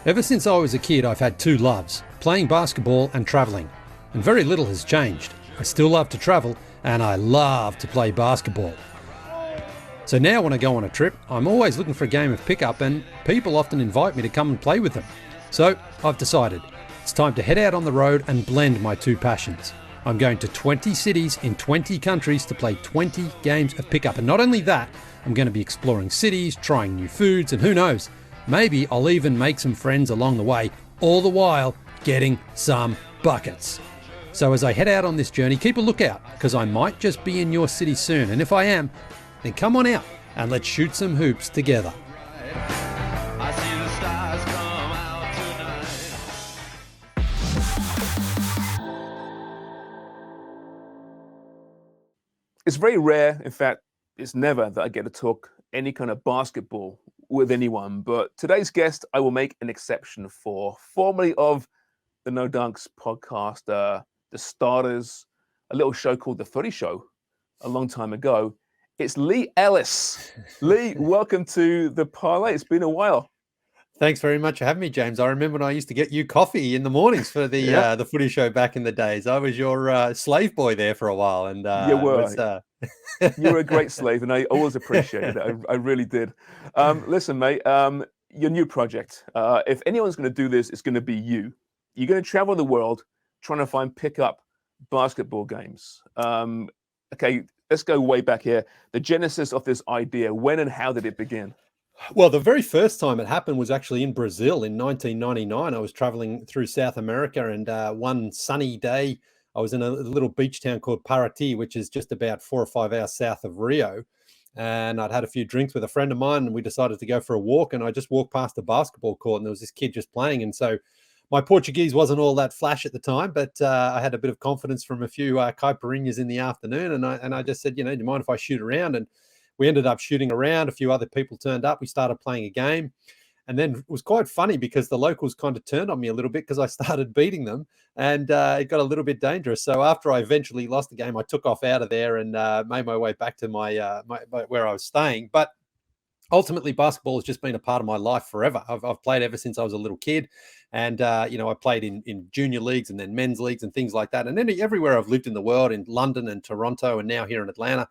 Ever since I was a kid, I've had two loves, playing basketball and travelling. And very little has changed. I still love to travel, and I love to play basketball. So now when I go on a trip, I'm always looking for a game of pickup, and people often invite me to come and play with them. So I've decided it's time to head out on the road and blend my two passions. I'm going to 20 cities in 20 countries to play 20 games of pickup. And not only that, I'm going to be exploring cities, trying new foods, and who knows, maybe I'll even make some friends along the way, all the while getting some buckets. So as I head out on this journey, keep a lookout, because I might just be in your city soon. And if I am, then come on out and let's shoot some hoops together. I see the stars come out tonight. It's very rare, in fact, it's never that I get to talk any kind of basketball with anyone. But today's guest, I will make an exception for. Formerly of the No Dunks podcast, The Starters, a little show called The Footy Show a long time ago. It's Leigh Ellis. Leigh, welcome to the parlay. It's been a while. Thanks very much for having me, James. I remember when I used to get you coffee in the mornings for the footy show back in the days. I was your slave boy there for a while, and you were. You were a great slave, and I always appreciated it. I really did. Listen, mate, your new project. If anyone's going to do this, it's going to be you. You're going to travel the world trying to find pickup basketball games. Okay, let's go way back here. The genesis of this idea. When and how did it begin? Well, the very first time it happened was actually in Brazil in 1999. I was traveling through South America, and one sunny day, I was in a little beach town called Paraty, which is just about 4 or 5 hours south of Rio. And I'd had a few drinks with a friend of mine, and we decided to go for a walk. And I just walked past a basketball court, and there was this kid just playing. And so my Portuguese wasn't all that flash at the time, but I had a bit of confidence from a few caipirinhas in the afternoon. And I just said, do you mind if I shoot around? And we ended up shooting around. A few other people turned up. We started playing a game. And then it was quite funny because the locals kind of turned on me a little bit because I started beating them, and it got a little bit dangerous. So after I eventually lost the game, I took off out of there and made my way back to my where I was staying. But ultimately, basketball has just been a part of my life forever. I've played ever since I was a little kid. And, I played in junior leagues and then men's leagues and things like that. And then everywhere I've lived in the world, in London and Toronto and now here in Atlanta,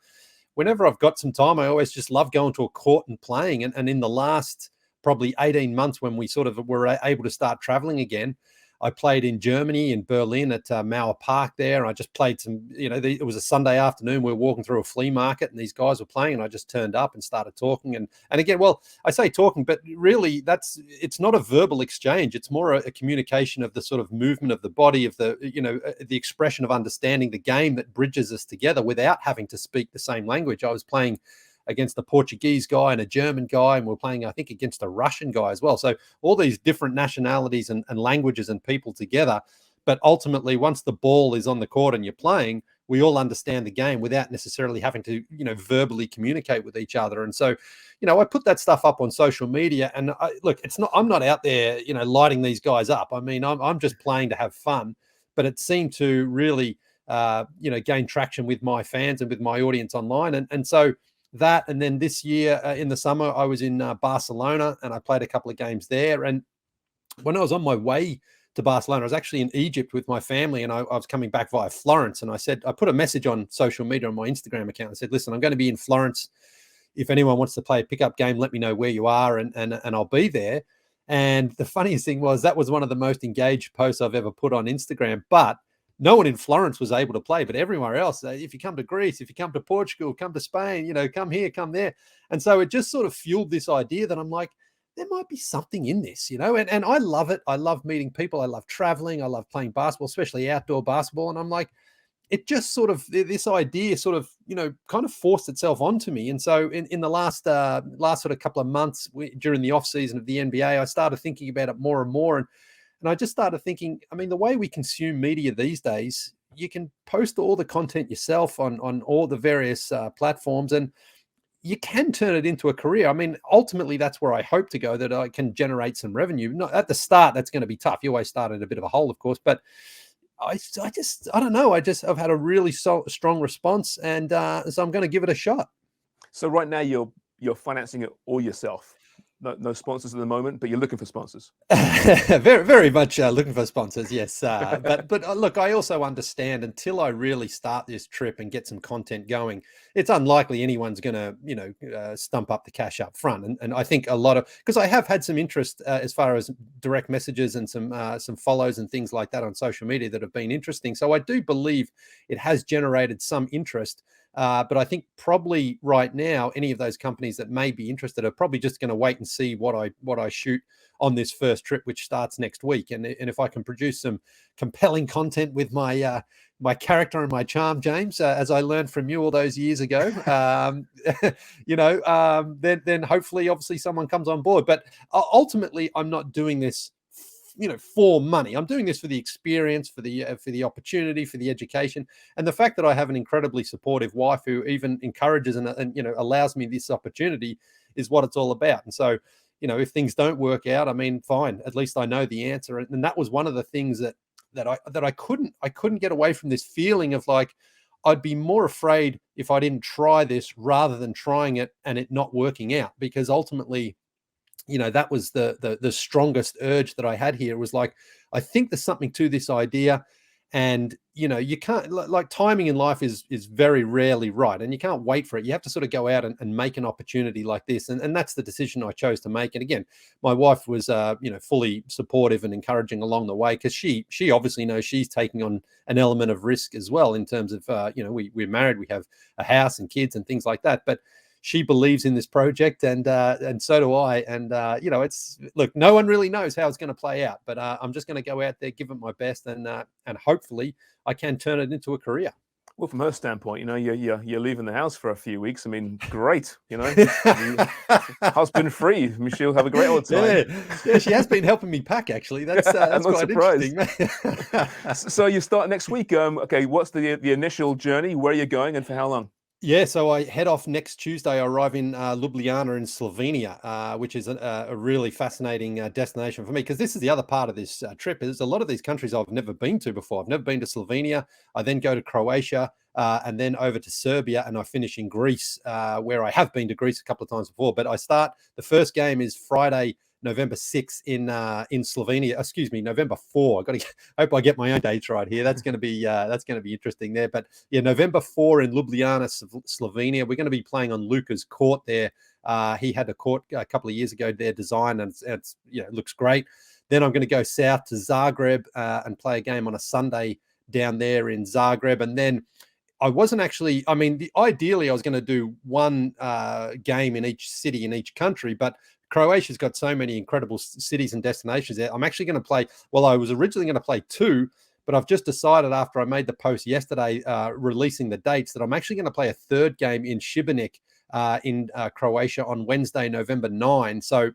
whenever I've got some time, I always just love going to a court and playing. And in the last probably 18 months when we sort of were able to start traveling again, I played in Germany, in Berlin at Mauer Park there. I just played some, it was a Sunday afternoon. We were walking through a flea market and these guys were playing, and I just turned up and started talking. And again, well, I say talking, but really it's not a verbal exchange. It's more a communication of the sort of movement of the body, of the expression of understanding the game that bridges us together without having to speak the same language. I was playing against a Portuguese guy and a German guy, and we're playing, I think, against a Russian guy as well. So all these different nationalities and languages and people together. But ultimately, once the ball is on the court and you're playing, we all understand the game without necessarily having to, verbally communicate with each other. And so, I put that stuff up on social media, and I'm not out there, lighting these guys up. I mean, I'm just playing to have fun, but it seemed to really, gain traction with my fans and with my audience online. And so that, and then this year in the summer, I was in Barcelona and I played a couple of games there. And when I was on my way to Barcelona, I was actually in Egypt with my family, and I was coming back via Florence. And I put a message on social media on my Instagram account. I said, listen, I'm going to be in Florence. If anyone wants to play a pickup game, let me know where you are, and I'll be there. And the funniest thing was that was one of the most engaged posts I've ever put on Instagram. But no one in Florence was able to play, but everywhere else, if you come to Greece, if you come to Portugal, come to Spain, come here, come there. And so it just sort of fueled this idea that I'm like, there might be something in this, and I love it. I love meeting people. I love traveling. I love playing basketball, especially outdoor basketball. And I'm like, it just sort of, this idea sort of, kind of forced itself onto me. And so in the last sort of couple of months during the off season of the NBA, I started thinking about it more and more. And I just started thinking, I mean, the way we consume media these days, you can post all the content yourself on all the various platforms, and you can turn it into a career. I mean, ultimately, that's where I hope to go, that I can generate some revenue. Not at the start, that's going to be tough. You always start at a bit of a hole, of course, but I don't know. I've had a really strong response, and so I'm going to give it a shot. So right now you're financing it all yourself. no sponsors at the moment, but you're looking for sponsors. Very, very much looking for sponsors, yes. But look, I also understand until I really start this trip and get some content going, it's unlikely anyone's going to, stump up the cash up front. And I think a lot of, because I have had some interest as far as direct messages and some follows and things like that on social media that have been interesting. So I do believe it has generated some interest. But I think probably right now, any of those companies that may be interested are probably just going to wait and see what I shoot on this first trip, which starts next week. And if I can produce some compelling content with my my character and my charm, James, as I learned from you all those years ago, then hopefully, obviously, someone comes on board. But ultimately, I'm not doing this for money. I'm doing this for the experience, for the opportunity, for the education, and the fact that I have an incredibly supportive wife who even encourages and allows me this opportunity is what it's all about. And so, if things don't work out, I mean, fine. At least I know the answer. And that was one of the things that I couldn't get away from, this feeling of like I'd be more afraid if I didn't try this rather than trying it and it not working out, because ultimately, that was the strongest urge that I had here. It was like, I think there's something to this idea, and you can't, like, timing in life is very rarely right, and you can't wait for it. You have to sort of go out and make an opportunity like this, and that's the decision I chose to make. And again, my wife was fully supportive and encouraging along the way, because she obviously knows she's taking on an element of risk as well, in terms of we're married, we have a house and kids and things like that, but she believes in this project, and so do I. And it's, look, no one really knows how it's going to play out, but I'm just going to go out there, give it my best, and hopefully I can turn it into a career. Well, from her standpoint, you're leaving the house for a few weeks. I mean, great, husband free. I mean, she'll have a great old time. Yeah, she has been helping me pack, actually. That's quite interesting. So you start next week. Okay, what's the initial journey? Where are you going, and for how long? Yeah, so I head off next Tuesday. I arrive in Ljubljana in Slovenia, which is a really fascinating destination for me, because this is the other part of this trip. Is a lot of these countries I've never been to before. I've never been to Slovenia. I then go to Croatia, and then over to Serbia, and I finish in Greece, where I have been to Greece a couple of times before. But the first game is Friday, November 6th in Slovenia. Excuse me, November 4. Hope I get my own dates right here. That's going to be interesting there. But yeah, November 4 in Ljubljana, Slovenia. We're going to be playing on Luka's court there. He had a court a couple of years ago there designed, and it looks great. Then I'm going to go south to Zagreb and play a game on a Sunday down there in Zagreb, and then I wasn't actually, ideally I was going to do one game in each city in each country, but Croatia's got so many incredible cities and destinations there. I'm actually going to play, well, I was originally going to play two, but I've just decided, after I made the post yesterday releasing the dates, that I'm actually going to play a third game in Šibenik in Croatia on Wednesday, November 9. So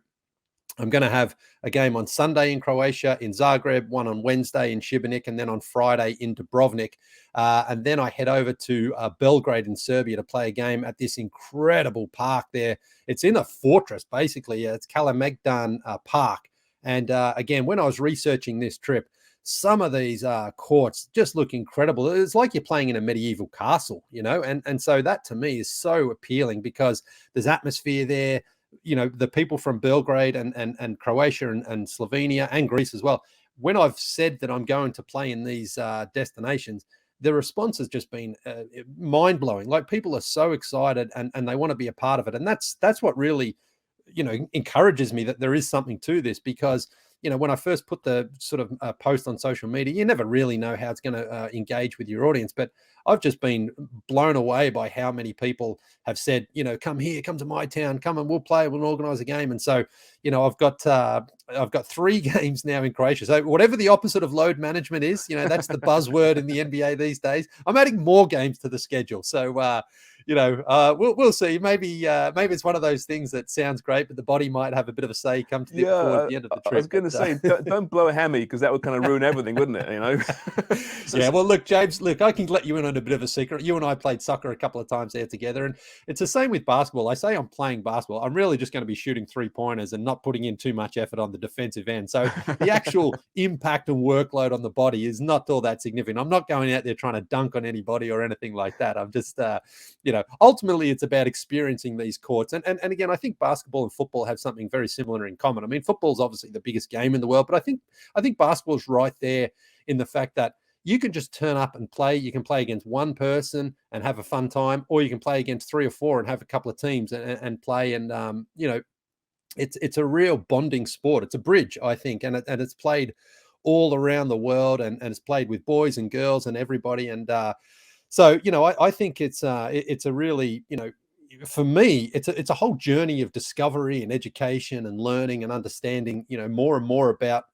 I'm going to have a game on Sunday in Croatia, in Zagreb, one on Wednesday in Šibenik, and then on Friday in Dubrovnik. And then I head over to Belgrade in Serbia to play a game at this incredible park there. It's in a fortress, basically. It's Kalemegdan Park. And again, when I was researching this trip, some of these courts just look incredible. It's like you're playing in a medieval castle, and so that to me is so appealing, because there's atmosphere there. The people from Belgrade and Croatia and Slovenia and Greece as well, when I've said that I'm going to play in these destinations, the response has just been mind-blowing. Like, people are so excited and they want to be a part of it. And that's what really, encourages me that there is something to this, because when I first put the sort of post on social media, you never really know how it's going to engage with your audience. But I've just been blown away by how many people have said, come here, come to my town, come and we'll play, we'll organize a game. And so, I've got 3 games now in Croatia. So whatever the opposite of load management is, that's the buzzword in the NBA these days. I'm adding more games to the schedule. So, we'll see. Maybe it's one of those things that sounds great, but the body might have a bit of a say come to towards the end of the trip. I was going to say, don't blow a hammy, because that would kind of ruin everything, wouldn't it? Yeah. Well, look, James, I can let you in on a bit of a secret. You and I played soccer a couple of times there together, and it's the same with basketball. I say I'm playing basketball. I'm really just going to be shooting 3-pointers and not putting in too much effort on the defensive end. So the actual impact and workload on the body is not all that significant. I'm not going out there trying to dunk on anybody or anything like that. I'm just, ultimately it's about experiencing these courts. And again, I think basketball and football have something very similar in common. I mean, football's obviously the biggest game in the world, but I think basketball's right there in the fact that you can just turn up and play. You can play against one person and have a fun time, or you can play against 3 or 4 and have a couple of teams and play. And it's a real bonding sport. It's a bridge, I think, and it's played all around the world, and it's played with boys and girls and everybody. And so, I think it's a really, for me, it's a whole journey of discovery and education and learning and understanding, more and more about,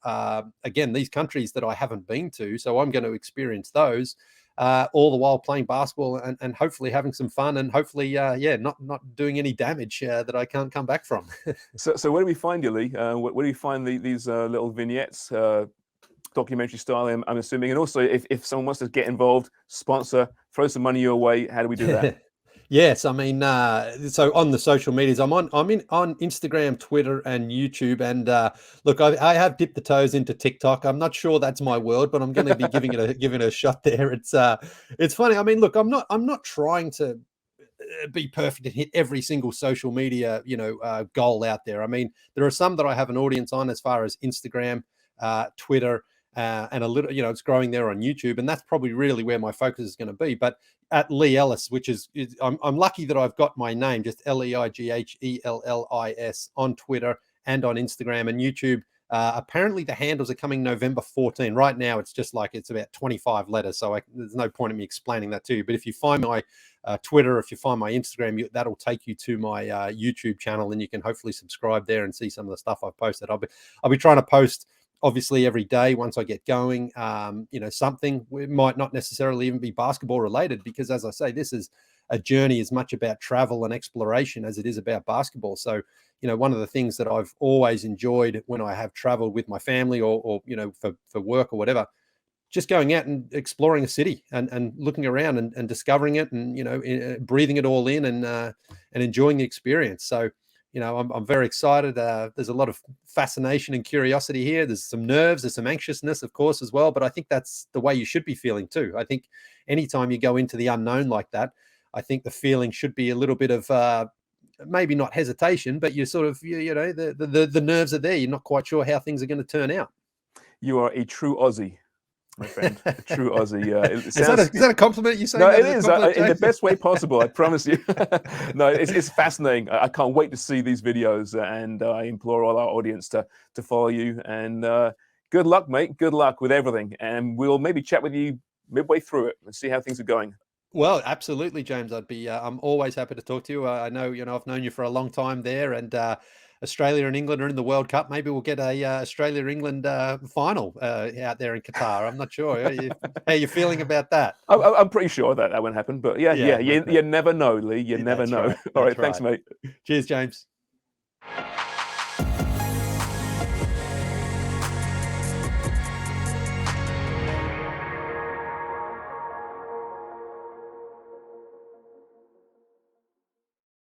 again, these countries that I haven't been to. So I'm going to experience those all the while playing basketball and hopefully having some fun, and hopefully, not doing any damage that I can't come back from. So where do we find you, Leigh? Where do you find these little vignettes, documentary style, I'm assuming? And also, if someone wants to get involved, sponsor, throw some money your way, how do we do that? Yes, I mean, so on the social medias, I'm on Instagram, Twitter, and YouTube. And look, I have dipped the toes into TikTok. I'm not sure that's my world, but I'm going to be giving it a shot there. It's funny. I mean, look, I'm not trying to be perfect and hit every single social media goal out there. I mean, there are some that I have an audience on, as far as Instagram, Twitter. And a little, it's growing there on YouTube, and that's probably really where my focus is going to be. But at Leigh Ellis, which is I'm lucky that I've got my name, just LEIGHELLIS, on Twitter and on Instagram and YouTube. Apparently the handles are coming November 14. Right now it's just like it's about 25 letters, so there's no point in me explaining that to you. But if you find my Twitter, if you find my Instagram, that'll take you to my YouTube channel, and you can hopefully subscribe there and see some of the stuff I've posted. I'll be trying to post, obviously, every day once I get going, something. It might not necessarily even be basketball related, because, as I say, this is a journey as much about travel and exploration as it is about basketball. So, one of the things that I've always enjoyed when I have traveled with my family or for work or whatever, just going out and exploring a city and looking around and discovering it, and, breathing it all in and enjoying the experience. So, I'm very excited. There's a lot of fascination and curiosity here. There's some nerves, there's some anxiousness, of course, as well. But I think that's the way you should be feeling too. I think anytime you go into the unknown like that, I think the feeling should be a little bit of maybe not hesitation, but you're sort of, the nerves are there. You're not quite sure how things are going to turn out. You are a true Aussie, my friend. A true Aussie. Is that a compliment you say? No, it is, in the best way possible, I promise you. No, it's fascinating. I can't wait to see these videos, and I implore all our audience to follow you. And good luck, mate. Good luck with everything. And we'll maybe chat with you midway through it and see how things are going. Well, absolutely, James. I'm always happy to talk to you. I know, I've known you for a long time there, and Australia and England are in the World Cup. Maybe we'll get a Australia-England final out there in Qatar. I'm not sure. How you feeling about that? I'm pretty sure that won't happen. But yeah, you never know, Leigh. You never know. Right. All right, That's thanks, right. mate. Cheers, James.